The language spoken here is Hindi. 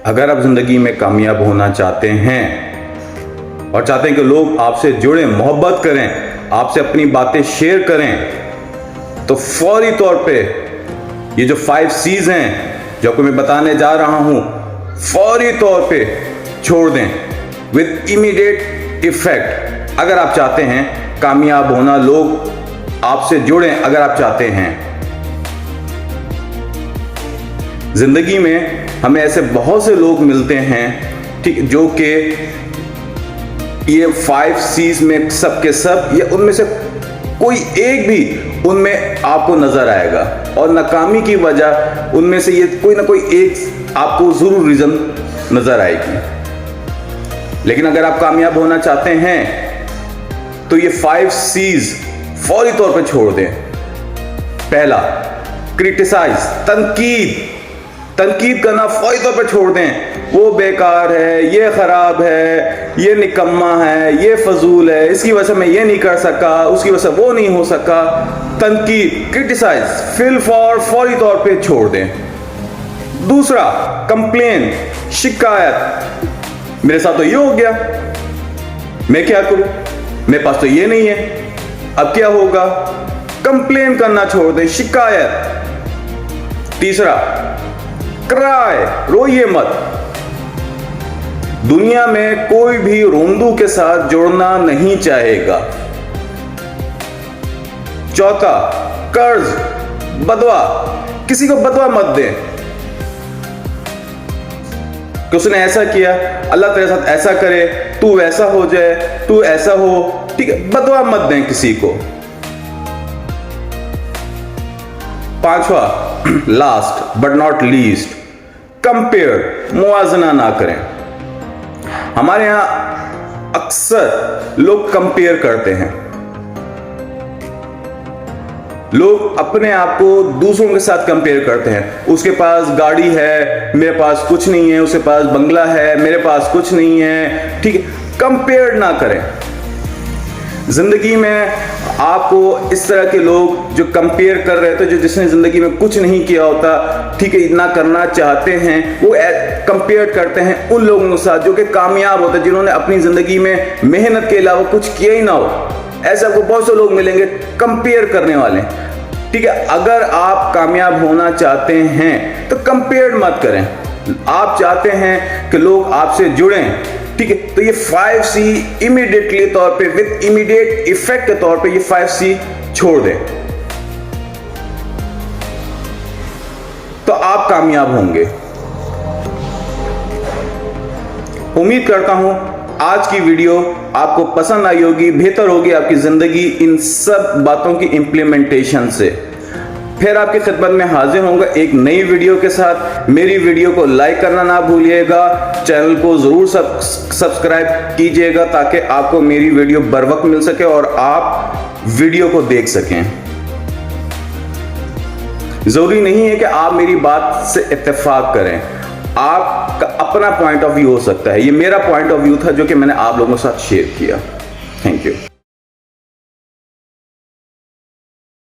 अगर आप ज़िंदगी में कामयाब होना चाहते हैं और चाहते हैं कि लोग आपसे जुड़ें, मोहब्बत करें, आपसे अपनी बातें शेयर करें, तो फौरी तौर पे ये जो 5 C's हैं जो आपको मैं बताने जा रहा हूं, फौरी तौर पे छोड़ दें विद इमीडिएट इफेक्ट। अगर आप चाहते हैं कामयाब होना, लोग आपसे जुड़ें, अगर आप चाहते हैं। जिंदगी में हमें ऐसे बहुत से लोग मिलते हैं, ठीक, जो कि ये 5 C's में सब के सब या उनमें से कोई एक भी उनमें आपको नजर आएगा, और नाकामी की वजह उनमें से ये कोई ना कोई एक आपको जरूर रीजन नजर आएगी। लेकिन अगर आप कामयाब होना चाहते हैं तो ये 5 C's फौरी तौर पे छोड़ दें। पहला, क्रिटिसाइज, तनकीद करना फौरी तौर पे छोड़ दें। वो बेकार है, ये खराब है, ये निकम्मा है, ये फजूल है, इसकी वजह से मैं ये नहीं कर सका, उसकी वजह से वो नहीं हो सका। तनकीद, क्रिटिसाइज, फौरी तौर पे छोड़ दें। दूसरा, कंप्लेन, शिकायत, मेरे साथ तो ये हो गया, मैं क्या करूं, मेरे पास तो ये नहीं है, अब क्या होगा। कंप्लेन करना छोड़ दें, शिकायत। तीसरा, क्राई, रोइए मत। दुनिया में कोई भी रोंदू के साथ जुड़ना नहीं चाहेगा। चौथा, कर्ज, बदवा, किसी को बदवा मत दें कि उसने ऐसा किया, अल्लाह तेरे साथ ऐसा करे, तू वैसा हो जाए, तू ऐसा हो, ठीक है, बदवा मत दें किसी को। पांचवा, last but not least, compare, मुआजना ना करें। हमारे यहां अक्सर लोग कंपेयर करते हैं। लोग अपने आप को दूसरों के साथ कंपेयर करते हैं। उसके पास गाड़ी है, मेरे पास कुछ नहीं है, उसके पास बंगला है, मेरे पास कुछ नहीं है, ठीक है। कंपेयर ना करें। जिंदगी में आपको इस तरह के लोग जो कंपेयर कर रहे थे, जो जिसने जिंदगी में कुछ नहीं किया होता, ठीक है, इतना करना चाहते हैं, वो कंपेयर करते हैं उन लोगों के साथ जो कि कामयाब होते हैं, जिन्होंने अपनी जिंदगी में मेहनत के अलावा कुछ किया ही ना हो। ऐसे आपको बहुत से लोग मिलेंगे कंपेयर करने वाले, ठीक है। अगर आप कामयाब होना चाहते हैं तो कंपेयर मत करें। आप चाहते हैं कि लोग आपसे जुड़ें, ठीक है, तो ये 5 C इमीडिएटली तौर पे, विद इमीडिएट इफेक्ट के तौर पे ये 5 C छोड़ दें, तो आप कामयाब होंगे। उम्मीद करता हूं आज की वीडियो आपको पसंद आई होगी, बेहतर होगी आपकी जिंदगी इन सब बातों की इंप्लीमेंटेशन से। फिर आपकी खिदमत में हाजिर होऊंगा एक नई वीडियो के साथ। मेरी वीडियो को लाइक करना ना भूलिएगा, चैनल को जरूर सब्सक्राइब कीजिएगा ताकि आपको मेरी वीडियो बर वक्त मिल सके और आप वीडियो को देख सकें। जरूरी नहीं है कि आप मेरी बात से इत्तेफाक करें, आपका अपना पॉइंट ऑफ व्यू हो सकता है। ये मेरा पॉइंट ऑफ व्यू था जो कि मैंने आप लोगों के साथ शेयर किया। Thank you.